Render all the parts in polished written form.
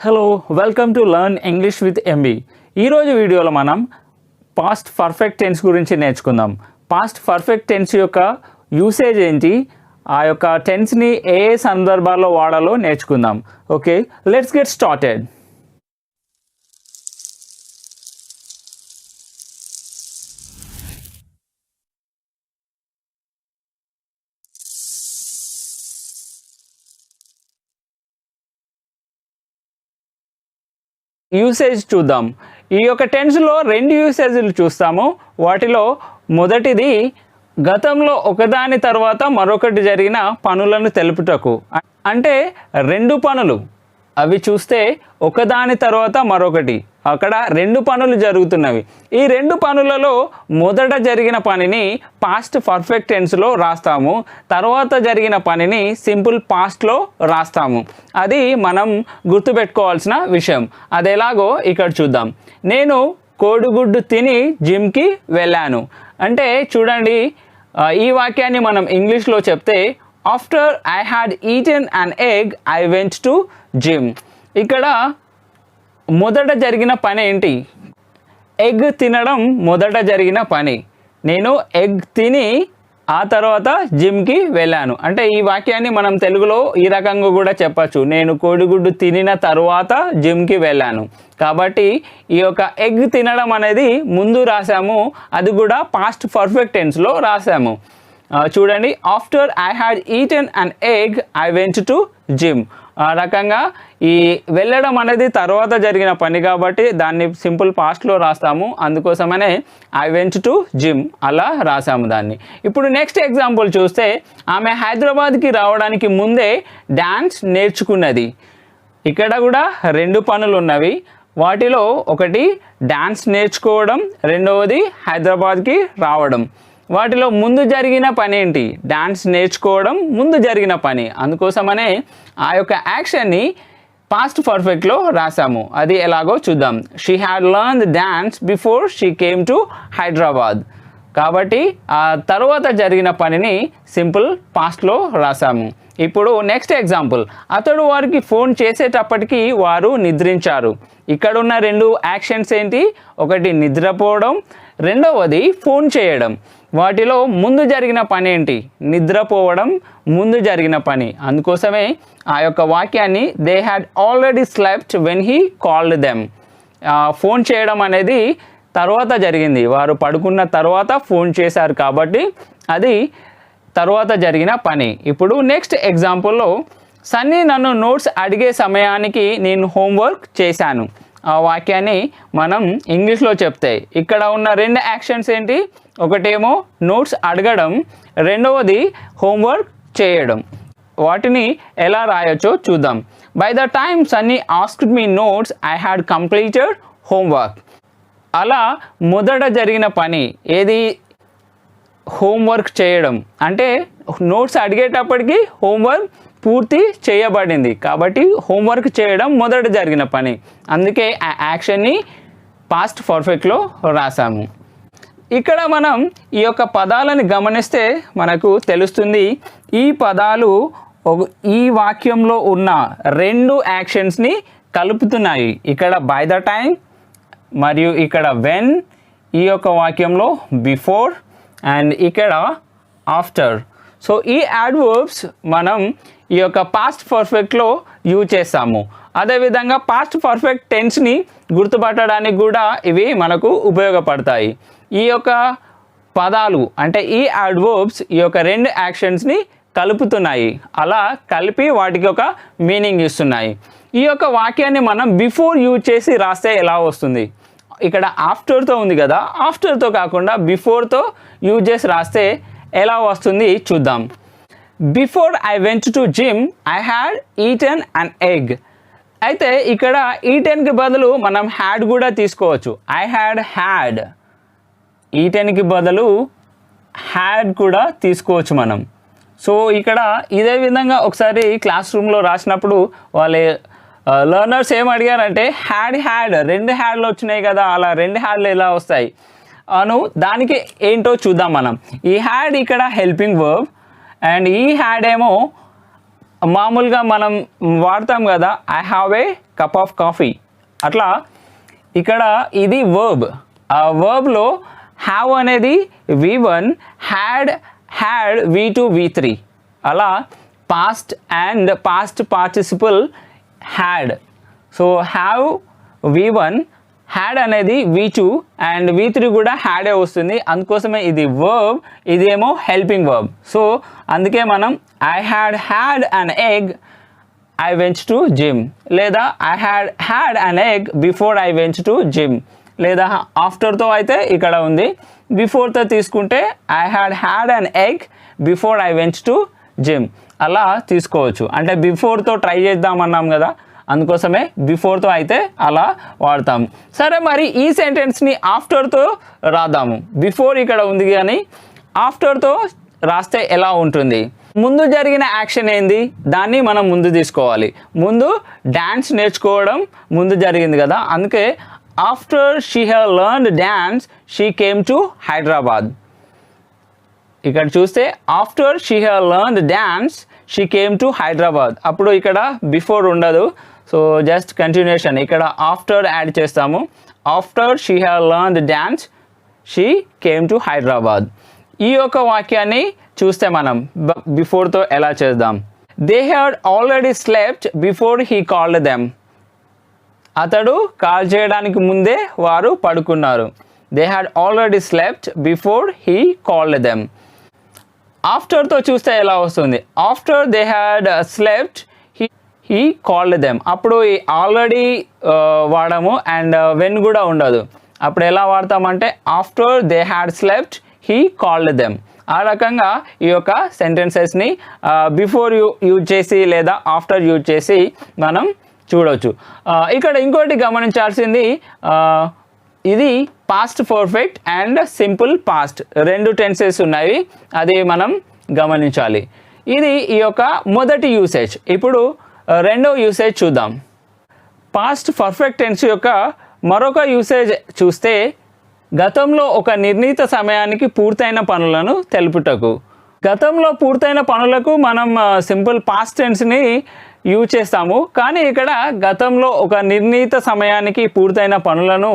Hello, welcome to Learn English with MB. ఈ రోజు వీడియోలో మనం పాస్ట్ పర్ఫెక్ట్ టెన్స్ గురించి నేర్చుకుందాం. పాస్ట్ పర్ఫెక్ట్ టెన్స్ యొక్క యూసేజ్ ఏంటి, ఆ యొక్క టెన్స్ని ఏ సందర్భాల్లో వాడాలో నేర్చుకుందాం. Okay, let's get started. Usage చూద్దాం. ఈ యొక్క టెన్స్లో రెండు యూసేజ్లు చూస్తాము. వాటిలో మొదటిది గతంలో ఒకదాని తర్వాత మరొకటి జరిగిన పనులను తెలుపుటకు. అంటే రెండు పనులు అవి చూస్తే ఒకదాని తర్వాత మరొకటి, అక్కడ రెండు పనులు జరుగుతున్నవి. ఈ రెండు పనులలో మొదట జరిగిన పనిని పాస్ట్ పర్ఫెక్ట్ టెన్స్లో రాస్తాము, తర్వాత జరిగిన పనిని సింపుల్ పాస్ట్లో రాస్తాము. అది మనం గుర్తుపెట్టుకోవాల్సిన విషయం. అది ఎలాగో ఇక్కడ చూద్దాం. నేను కోడిగుడ్డు తిని జిమ్కి వెళ్ళాను. అంటే చూడండి, ఈ వాక్యాన్ని మనం ఇంగ్లీష్లో చెప్తే after I had eaten an egg I went to gym. ఇక్కడ మొదట జరిగిన పని ఏంటి? ఎగ్ తినడం మొదట జరిగిన పని. నేను ఎగ్ తిని ఆ తర్వాత జిమ్కి వెళ్ళాను. అంటే ఈ వాక్యాన్ని మనం తెలుగులో ఈ రకంగా కూడా చెప్పచ్చు, నేను కోడిగుడ్డు తినిన తర్వాత జిమ్కి వెళ్ళాను. కాబట్టి ఈ యొక్క ఎగ్ తినడం అనేది ముందు రాసాము, అది కూడా పాస్ట్ పర్ఫెక్ట్ టెన్స్లో రాసాము. చూడండి, after I had eaten an egg I went to gym. ఆ రకంగా ఈ వెళ్ళడం అనేది తర్వాత జరిగిన పని కాబట్టి దాన్ని సింపుల్ పాస్ట్లో రాస్తాము. అందుకోసమనే ఐ వెంట్ టు జిమ్ అలా రాసాము దాన్ని. ఇప్పుడు నెక్స్ట్ ఎగ్జాంపుల్ చూస్తే, ఆమె హైదరాబాద్కి రావడానికి ముందే డ్యాన్స్ నేర్చుకున్నది. ఇక్కడ కూడా రెండు పనులు ఉన్నవి. వాటిలో ఒకటి డ్యాన్స్ నేర్చుకోవడం, రెండవది హైదరాబాద్కి రావడం. వాటిలో ముందు జరిగిన పని ఏంటి? డ్యాన్స్ నేర్చుకోవడం ముందు జరిగిన పని. అందుకోసమనే ఆ యొక్క యాక్షన్ని పాస్ట్ పర్ఫెక్ట్లో రాసాము. అది ఎలాగో చూద్దాం. She had learn dance before she came to Hyderabad. కాబట్టి ఆ తర్వాత జరిగిన పనిని సింపుల్ పాస్ట్లో రాసాము. ఇప్పుడు నెక్స్ట్ ఎగ్జాంపుల్, అతడు వారికి ఫోన్ చేసేటప్పటికి వారు నిద్రించారు. ఇక్కడ ఉన్న రెండు యాక్షన్స్ ఏంటి? ఒకటి నిద్రపోవడం, రెండవది ఫోన్ చేయడం. వాటిలో ముందు జరిగిన పని ఏంటి? నిద్రపోవడం ముందు జరిగిన పని. అందుకోసమే ఆ యొక్క వాక్యాన్ని they had already slept when he called them. Phone చేయడం అనేది తర్వాత జరిగింది, వారు పడుకున్న తర్వాత ఫోన్ చేశారు కాబట్టి అది తర్వాత జరిగిన పని. ఇప్పుడు నెక్స్ట్ ఎగ్జాంపుల్లో, సన్నీ నన్ను నోట్స్ అడిగే సమయానికి నేను హోంవర్క్ చేశాను. ఆ వాక్యాన్ని మనం ఇంగ్లీష్లో చెప్తే ఇక్కడ ఉన్న రెండు యాక్షన్స్ ఏంటి? ఒకటేమో నోట్స్ అడగడం, రెండవది హోంవర్క్ చేయడం. వాటిని ఎలా రాయొచ్చో చూద్దాం. By the time Sunny asked me notes I had completed homework. అలా మొదట జరిగిన పని ఏది? హోంవర్క్ చేయడం. అంటే నోట్స్ అడిగేటప్పటికి హోంవర్క్ పూర్తి చేయబడింది కాబట్టి హోంవర్క్ చేయడం మొదట జరిగిన పని. అందుకే ఆ యాక్షన్ని పాస్ట్ పర్ఫెక్ట్లో రాసాము. ఇక్కడ మనం ఈ యొక్క పదాలను గమనిస్తే మనకు తెలుస్తుంది, ఈ పదాలు ఈ వాక్యంలో ఉన్న రెండు యాక్షన్స్ని కలుపుతున్నాయి. ఇక్కడ బై ద టైమ్ మరియు ఇక్కడ వెన్, ఈ యొక్క వాక్యంలో బిఫోర్ అండ్ ఇక్కడ ఆఫ్టర్. సో ఈ యాడ్వర్బ్స్ మనం ఈ యొక్క పాస్ట్ పర్ఫెక్ట్లో యూజ్ చేస్తాము. అదేవిధంగా పాస్ట్ పర్ఫెక్ట్ టెన్స్ని గుర్తుపట్టడానికి కూడా ఇవి మనకు ఉపయోగపడతాయి. ఈ యొక్క పదాలు అంటే ఈ యాడ్వర్బ్స్ ఈ యొక్క రెండు యాక్షన్స్ని కలుపుతున్నాయి, అలా కలిపి వాటికి ఒక మీనింగ్ ఇస్తున్నాయి. ఈ యొక్క వాక్యాన్ని మనం బిఫోర్ యూజ్ చేసి రాస్తే ఎలా వస్తుంది? ఇక్కడ ఆఫ్టర్తో ఉంది కదా, ఆఫ్టర్తో కాకుండా బిఫోర్తో యూజ్ చేసి రాస్తే ఎలా వస్తుంది చూద్దాం. Before I went to gym I had eaten an egg. అయితే ఇక్కడ ఈటెన్కి బదులు మనం హ్యాడ్ కూడా తీసుకోవచ్చు. ఐ హ్యాడ్ ఈటెన్కి బదులు హ్యాడ్ కూడా తీసుకోవచ్చు మనం. సో ఇక్కడ ఇదే విధంగా ఒకసారి క్లాస్ రూమ్లో రాసినప్పుడు వాళ్ళ లర్నర్స్ ఏం అడిగారంటే హ్యాడ్ రెండు హ్యాడ్లు వచ్చినాయి కదా, అలా రెండు హ్యాడ్లు ఎలా వస్తాయి అను దానికి ఏంటో చూద్దాం మనం. ఈ హ్యాడ్ ఇక్కడ హెల్పింగ్ వర్బ్ అండ్ ఈ హ్యాడ్ ఏమో మామూలుగా మనం వాడతాం కదా, I have a cup of coffee. అట్లా ఇక్కడ ఇది వర్బ్. ఆ వర్బ్లో హ్యావ్ అనేది V1, హ్యాడ్ V2 V3. అలా past and past participle had. So have V1, had అనేది V2 అండ్ V3 కూడా హ్యాడే వస్తుంది. అందుకోసమే ఇది వర్బ్, ఇదేమో హెల్పింగ్ వర్బ్. సో అందుకే మనం I had an egg, I went to gym, లేదా I had an egg before I went to gym, లేదా ఆఫ్టర్తో అయితే ఇక్కడ ఉంది. బిఫోర్తో తీసుకుంటే I had an egg before I went to gym, అలా తీసుకోవచ్చు. అంటే బిఫోర్తో ట్రై చేద్దామన్నాం కదా, అందుకోసమే బిఫోర్తో అయితే అలా వాడతాం. సరే, మరి ఈ సెంటెన్స్ని ఆఫ్టర్తో రాద్దాము. బిఫోర్ ఇక్కడ ఉంది కానీ ఆఫ్టర్తో రాస్తే ఎలా ఉంటుంది? ముందు జరిగిన యాక్షన్ ఏంది, దాన్ని మనం ముందు తీసుకోవాలి. ముందు డ్యాన్స్ నేర్చుకోవడం ముందు జరిగింది కదా, అందుకే after she have learned dance she came to Hyderabad. ఇక్కడ చూస్తే after she have learned dance she came to Hyderabad. అప్పుడు ఇక్కడ బిఫోర్ ఉండదు. సో జస్ట్ కంటిన్యూషన్, ఇక్కడ ఆఫ్టర్ యాడ్ చేస్తాము. After she have learned dance she came to Hyderabad. ఈ యొక్క వాక్యాన్ని చూస్తే మనం బిఫోర్తో ఎలా చేద్దాం? They had already slept before he called them. అతడు కాల్ చేయడానికి ముందే వారు పడుకున్నారు. They had already slept before he called them. ఆఫ్టర్తో చూస్తే ఎలా వస్తుంది? After they had slept he called them. అప్పుడు ఆల్రెడీ వాడము అండ్ వెన్ కూడా ఉండదు. అప్పుడు ఎలా వాడతామంటే after they had slept he called them. ఆ రకంగా ఈ యొక్క సెంటెన్సెస్ని బిఫోర్ యూజ్ చేసి లేదా ఆఫ్టర్ యూజ్ చేసి మనం చూడవచ్చు. ఇక్కడ ఇంకోటి గమనించాల్సింది, ఇది past perfect and simple past రెండు టెన్సెస్ ఉన్నాయి, అది మనం గమనించాలి. ఇది ఈ యొక్క మొదటి యూసేజ్. ఇప్పుడు రెండవ యూసేజ్ చూద్దాం. పాస్ట్ పర్ఫెక్ట్ టెన్స్ యొక్క మరొక యూసేజ్ చూస్తే గతంలో ఒక నిర్ణీత సమయానికి పూర్తయిన పనులను తెలుపుటకు. గతంలో పూర్తయిన పనులకు మనం సింపుల్ పాస్ట్ టెన్స్ని యూజ్ చేస్తాము, కానీ ఇక్కడ గతంలో ఒక నిర్ణీత సమయానికి పూర్తయిన పనులను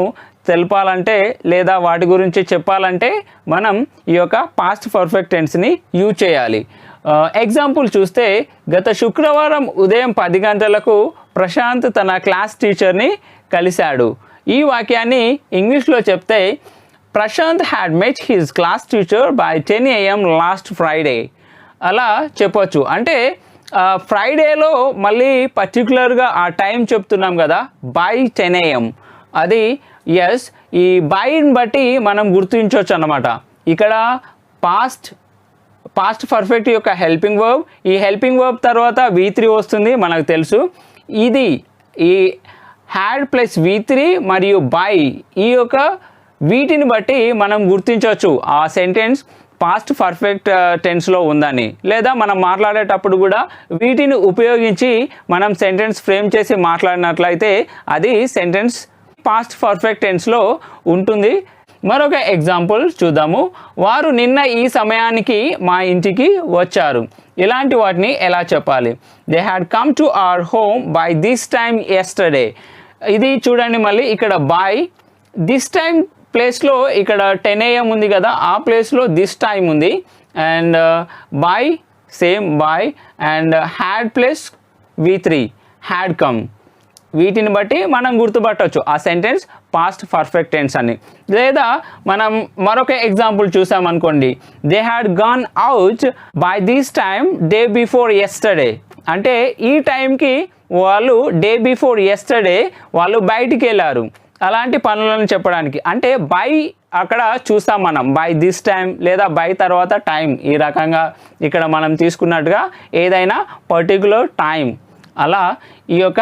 తెలపాలంటే లేదా వాటి గురించి చెప్పాలంటే మనం ఈ యొక్క పాస్ట్ పర్ఫెక్ట్ టెన్స్ని యూజ్ చేయాలి. ఎగ్జాంపుల్ చూస్తే, గత శుక్రవారం ఉదయం 10 గంటలకు ప్రశాంత్ తన క్లాస్ టీచర్ని కలిశాడు. ఈ వాక్యాన్ని ఇంగ్లీష్లో చెప్తే Prashant had met his class teacher by 10 AM last Friday అలా చెప్పొచ్చు. అంటే ఫ్రైడేలో మళ్ళీ పర్టికులర్గా ఆ టైం చెప్తున్నాం కదా, బై 10 AM. అది ఎస్, ఈ బైని బట్టి మనం గుర్తించవచ్చు అన్నమాట. ఇక్కడ పాస్ట్ పర్ఫెక్ట్ యొక్క హెల్పింగ్ వర్బ్, ఈ హెల్పింగ్ వర్బ్ తర్వాత V3 వస్తుంది మనకు తెలుసు. ఇది ఈ హ్యాడ్ ప్లస్ V3 మరియు బై, ఈ యొక్క వీటిని బట్టి మనం గుర్తించవచ్చు ఆ సెంటెన్స్ పాస్ట్ పర్ఫెక్ట్ టెన్స్లో ఉందని. లేదా మనం మాట్లాడేటప్పుడు కూడా వీటిని ఉపయోగించి మనం సెంటెన్స్ ఫ్రేమ్ చేసి మాట్లాడినట్లయితే అది సెంటెన్స్ పాస్ట్ పర్ఫెక్ట్ టెన్స్లో ఉంటుంది. మరొక ఎగ్జాంపుల్ చూద్దాము. వారు నిన్న ఈ సమయానికి మా ఇంటికి వచ్చారు. ఇలాంటి వాటిని ఎలా చెప్పాలి? They had come to our home by this time yesterday. ఇది చూడండి, మళ్ళీ ఇక్కడ బై దిస్ టైమ్ ప్లేస్లో ఇక్కడ 10 AM ఉంది కదా, ఆ ప్లేస్లో దిస్ టైమ్ ఉంది. And by same by and had plus V3 had come. వీటిని బట్టి మనం గుర్తుపట్టవచ్చు ఆ సెంటెన్స్ పాస్ట్ పర్ఫెక్ట్ టెన్స్ అని. లేదా మనం మరొక ఎగ్జాంపుల్ చూసామనుకోండి, they had gone out by this time day before yesterday. అంటే ఈ టైంకి వాళ్ళు డే బిఫోర్ ఎస్టర్డే వాళ్ళు బయటికి వెళ్ళారు. అలాంటి పనులను చెప్పడానికి అంటే బై అక్కడ చూస్తాం మనం, బై దిస్ టైం లేదా బై తర్వాత టైం, ఈ రకంగా ఇక్కడ మనం తీసుకున్నట్టుగా ఏదైనా పర్టికులర్ టైం. అలా ఈ యొక్క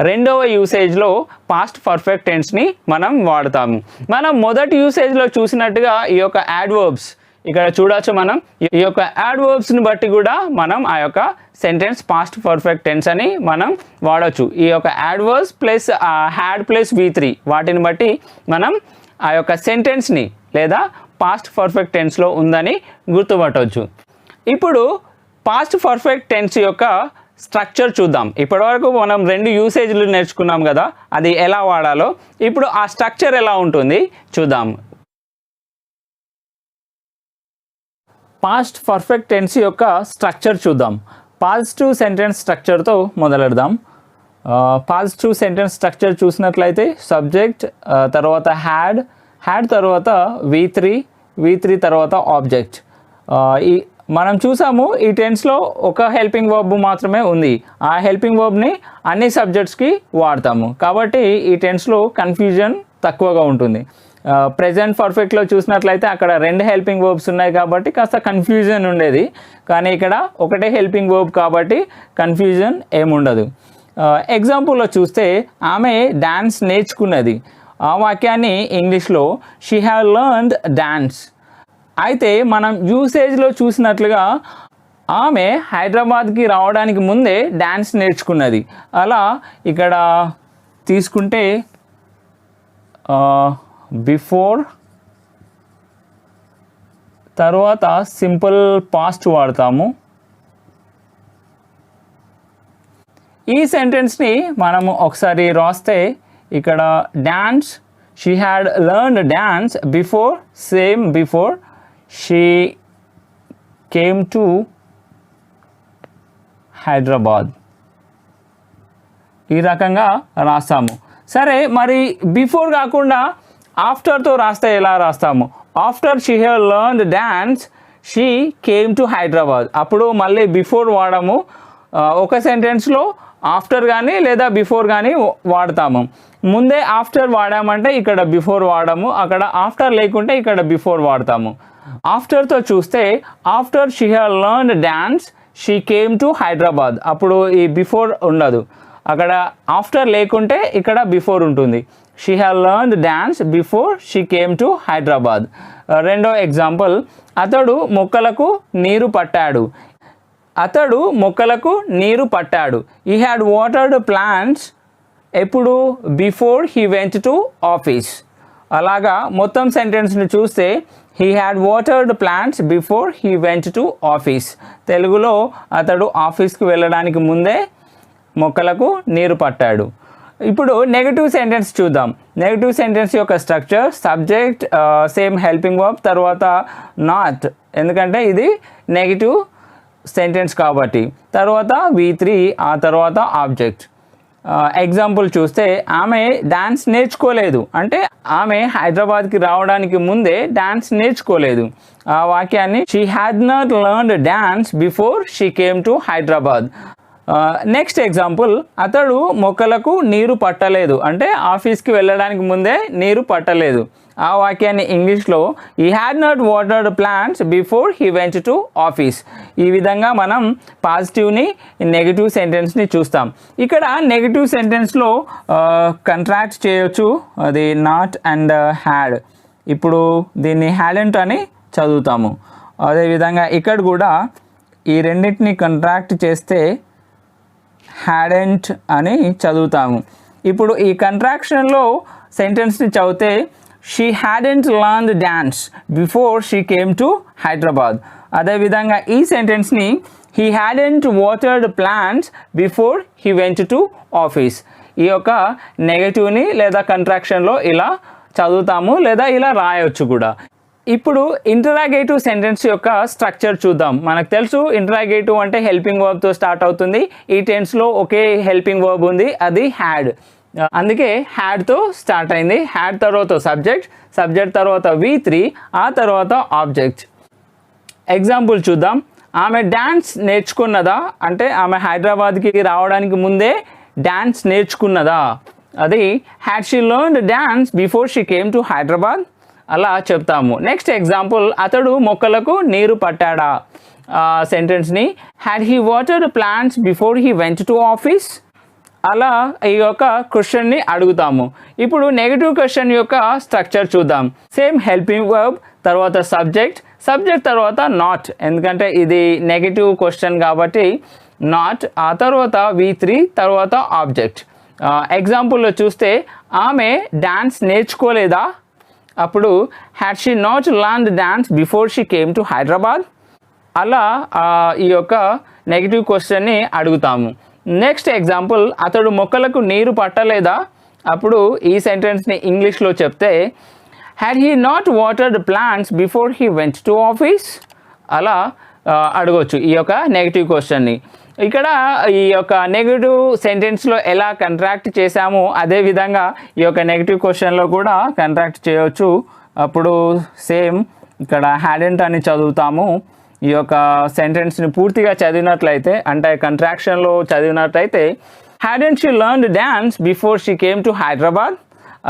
రెండవ యూసేజ్లో పాస్ట్ పర్ఫెక్ట్ టెన్స్ని మనం వాడతాము. మనం మొదటి యూసేజ్లో చూసినట్టుగా ఈ యొక్క యాడ్వర్బ్స్ ఇక్కడ చూడవచ్చు. మనం ఈ యొక్క యాడ్వర్బ్స్ని బట్టి కూడా మనం ఆ యొక్క సెంటెన్స్ పాస్ట్ పర్ఫెక్ట్ టెన్స్ అని మనం వాడచ్చు. ఈ యొక్క adverbs plus had plus V3 వాటిని బట్టి మనం ఆ యొక్క సెంటెన్స్ని లేదా పాస్ట్ పర్ఫెక్ట్ టెన్స్లో ఉందని గుర్తుపట్టవచ్చు. ఇప్పుడు పాస్ట్ పర్ఫెక్ట్ టెన్స్ యొక్క స్ట్రక్చర్ చూద్దాం. ఇప్పటివరకు మనం 2 యూసేజ్లు నేర్చుకున్నాం కదా, అది ఎలా వాడాలో. ఇప్పుడు ఆ స్ట్రక్చర్ ఎలా ఉంటుంది చూద్దాం. పాస్ట్ పర్ఫెక్ట్ టెన్స్ యొక్క స్ట్రక్చర్ చూద్దాం. పాజిటివ్ సెంటెన్స్ స్ట్రక్చర్తో మొదలెడదాం. పాజిటివ్ సెంటెన్స్ స్ట్రక్చర్ చూసినట్లయితే సబ్జెక్ట్, తర్వాత హ్యాడ్ తర్వాత V3 తర్వాత ఆబ్జెక్ట్. ఈ మనం చూసాము ఈ టెన్స్లో ఒక హెల్పింగ్ వర్బ్ మాత్రమే ఉంది. ఆ హెల్పింగ్ వర్బ్ని అన్ని సబ్జెక్ట్స్కి వాడతాము కాబట్టి ఈ టెన్స్లో కన్ఫ్యూజన్ తక్కువగా ఉంటుంది. ప్రెజెంట్ పర్ఫెక్ట్లో చూసినట్లయితే అక్కడ 2 హెల్పింగ్ వర్బ్స్ ఉన్నాయి కాబట్టి కాస్త కన్ఫ్యూజన్ ఉండేది. కానీ ఇక్కడ ఒకటే హెల్పింగ్ వర్బ్ కాబట్టి కన్ఫ్యూజన్ ఏముండదు. ఎగ్జాంపుల్లో చూస్తే ఆమె డ్యాన్స్ నేర్చుకున్నది. ఆ వాక్యాన్ని ఇంగ్లీష్లో షీ హ్యావ్ లెర్న్డ్ డ్యాన్స్. అయితే మనం యూసేజ్లో చూసినట్లుగా ఆమె హైదరాబాద్కి రావడానికి ముందే డ్యాన్స్ నేర్చుకున్నది. అలా ఇక్కడ తీసుకుంటే బిఫోర్ తర్వాత సింపుల్ పాస్ట్ వాడతాము. ఈ సెంటెన్స్ని మనము ఒకసారి రాస్తే ఇక్కడ dance, she had learned dance before she came to Hyderabad. ఈ రకంగా రాస్తాము. సరే, మరి బిఫోర్ కాకుండా ఆఫ్టర్తో రాస్తే ఎలా రాస్తాము? After she have learned dance she came to Hyderabad. అప్పుడు మళ్ళీ బిఫోర్ వాడము. ఒక సెంటెన్స్లో ఆఫ్టర్ కానీ లేదా బిఫోర్ కానీ వాడతాము. ముందే ఆఫ్టర్ వాడామంటే ఇక్కడ బిఫోర్ వాడము, అక్కడ ఆఫ్టర్ లేకుంటే ఇక్కడ బిఫోర్ వాడతాము. ఆఫ్టర్తో చూస్తే after she have learned dance she came to Hyderabad. అప్పుడు ఈ బిఫోర్ ఉండదు. అక్కడ ఆఫ్టర్ లేకుంటే ఇక్కడ బిఫోర్ ఉంటుంది. She have learned dance before she came to Hyderabad. రెండో ఎగ్జాంపుల్, అతడు మొక్కలకు నీరు పట్టాడు. ఈ హ్యాడ్ వాటర్డ్ ప్లాంట్స్ ఎప్పుడు? Before he went to office. అలాగా మొత్తం సెంటెన్స్ని చూస్తే he had watered plants before he went to office. తెలుగులో అతడు ఆఫీస్కి వెళ్ళడానికి ముందే మొక్కలకు నీరు పట్టాడు. ఇప్పుడు నెగటివ్ సెంటెన్స్ చూద్దాం. నెగటివ్ సెంటెన్స్ యొక్క structure subject, same helping verb, తర్వాత నాట్, ఎందుకంటే ఇది నెగటివ్ సెంటెన్స్ కాబట్టి, తర్వాత V3, ఆ తర్వాత ఆబ్జెక్ట్. ఎగ్జాంపుల్ చూస్తే ఆమె డాన్స్ నేర్చుకోలేదు అంటే ఆమె హైదరాబాద్కి రావడానికి ముందే డాన్స్ నేర్చుకోలేదు. ఆ వాక్యాన్ని she had not learned dance before she came to Hyderabad. Next example, అతడు మొక్కలకు నీరు పట్టలేదు అంటే ఆఫీస్కి వెళ్ళడానికి ముందే నీరు పట్టలేదు. ఆ వాక్యాన్ని ఇంగ్లీష్లో he had not watered plants before he went to office. ఈ విధంగా మనం పాజిటివ్ని, నెగిటివ్ సెంటెన్స్ని చూస్తాం. ఇక్కడ నెగిటివ్ సెంటెన్స్లో కంట్రాక్ట్ చేయొచ్చు, అది నాట్ అండ్ హ్యాడ్. ఇప్పుడు దీన్ని హ్యాడెంట్ అని చదువుతాము. అదేవిధంగా ఇక్కడ కూడా ఈ రెండింటిని కంట్రాక్ట్ చేస్తే హ్యాడెంట్ అని చదువుతాము. ఇప్పుడు ఈ కంట్రాక్షన్లో సెంటెన్స్ని చదివితే she hadn't learned dance before she came to Hyderabad. అదేవిధంగా ఈ సెంటెన్స్ని he hadn't watered plants before he went to office. ఈ యొక్క నెగటివ్ని లేదా కంట్రాక్షన్లో ఇలా చదువుతాము లేదా ఇలా రాయొచ్చు కూడా. ఇప్పుడు ఇంటరాగేటివ్ సెంటెన్స్ యొక్క స్ట్రక్చర్ చూద్దాం. మనకు తెలుసు ఇంటరాగేటివ్ అంటే హెల్పింగ్ వర్బ్తో స్టార్ట్ అవుతుంది. ఈ టెన్స్లో ఒకే హెల్పింగ్ వర్బ్ ఉంది, అది హ్యాడ్. అందుకే హ్యాడ్తో స్టార్ట్ అయింది. హ్యాడ్ తర్వాత సబ్జెక్ట్ తర్వాత V3, ఆ తర్వాత ఆబ్జెక్ట్. ఎగ్జాంపుల్ చూద్దాం. ఆమె డ్యాన్స్ నేర్చుకున్నదా అంటే ఆమె హైదరాబాద్కి రావడానికి ముందే డ్యాన్స్ నేర్చుకున్నదా, అది had she learned dance before she came to Hyderabad అలా చెప్తాము. నెక్స్ట్ ఎగ్జాంపుల్, అతడు మొక్కలకు నీరు పట్టాడా సెంటెన్స్ని had he watered plants before he went to office. అలా ఈ యొక్క క్వశ్చన్ని అడుగుతాము. ఇప్పుడు నెగటివ్ క్వశ్చన్ యొక్క స్ట్రక్చర్ చూద్దాం. సేమ్ హెల్పింగ్ వర్బ్ తర్వాత సబ్జెక్ట్ తర్వాత నాట్, ఎందుకంటే ఇది నెగటివ్ క్వశ్చన్ కాబట్టి నాట్, ఆ తర్వాత V3 తర్వాత ఆబ్జెక్ట్. ఎగ్జాంపుల్లో చూస్తే ఆమె డాన్స్ నేర్చుకోలేదా, అప్పుడు had she not learned dance before she came to Hyderabad. అలా ఈ యొక్క నెగిటివ్ క్వశ్చన్ని అడుగుతాము. నెక్స్ట్ ఎగ్జాంపుల్, అతడు మొక్కలకు నీరు పట్టలేదా? అప్పుడు ఈ సెంటెన్స్ని ఇంగ్లీష్లో చెప్తే had he not watered plants before he went to office? అలా అడగవచ్చు ఈ యొక్క నెగిటివ్ క్వశ్చన్ని. ఇక్కడ ఈ యొక్క నెగిటివ్ సెంటెన్స్లో ఎలా కంట్రాక్ట్ చేసామో అదేవిధంగా ఈ యొక్క నెగిటివ్ క్వశ్చన్లో కూడా కంట్రాక్ట్ చేయవచ్చు. అప్పుడు సేమ్ ఇక్కడ హ్యాడెంట్ అని చదువుతాము. ఈ యొక్క సెంటెన్స్ని పూర్తిగా చదివినట్లయితే, అంటే కంట్రాక్షన్లో చదివినట్లయితే hadn't she learned dance before she came to Hyderabad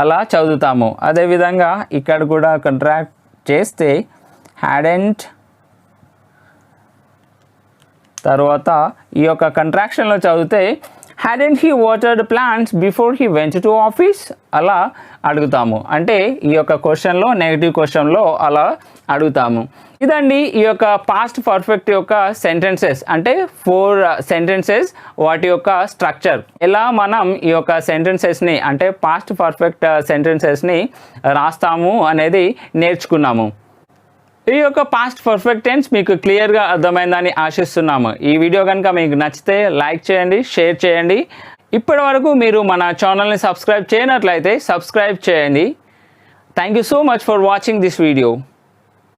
అలా చదువుతాము. అదేవిధంగా ఇక్కడ కూడా కంట్రాక్ట్ చేస్తే హ్యాడెంట్ తర్వాత ఈ యొక్క కంట్రాక్షన్లో చదివితే hadn't he watered plants before he went to office అలా అడుగుతాము. అంటే ఈ యొక్క క్వశ్చన్లో నెగిటివ్ క్వశ్చన్లో అలా అడుగుతాము. ఇదండి ఈ యొక్క పాస్ట్ పర్ఫెక్ట్ యొక్క సెంటెన్సెస్, అంటే 4 సెంటెన్సెస్ వాటి యొక్క స్ట్రక్చర్, ఎలా మనం ఈ యొక్క సెంటెన్సెస్ని అంటే పాస్ట్ పర్ఫెక్ట్ సెంటెన్సెస్ని రాస్తాము అనేది నేర్చుకున్నాము. ఈ యొక్క పాస్ట్ పర్ఫెక్ట్ టెన్స్ మీకు క్లియర్గా అర్థమైందని ఆశిస్తున్నాము. ఈ వీడియో కనుక మీకు నచ్చితే లైక్ చేయండి, షేర్ చేయండి. ఇప్పటి వరకు మీరు మన ఛానల్ని సబ్స్క్రైబ్ చేయనట్లయితే సబ్స్క్రైబ్ చేయండి. Thank you so much for watching this video.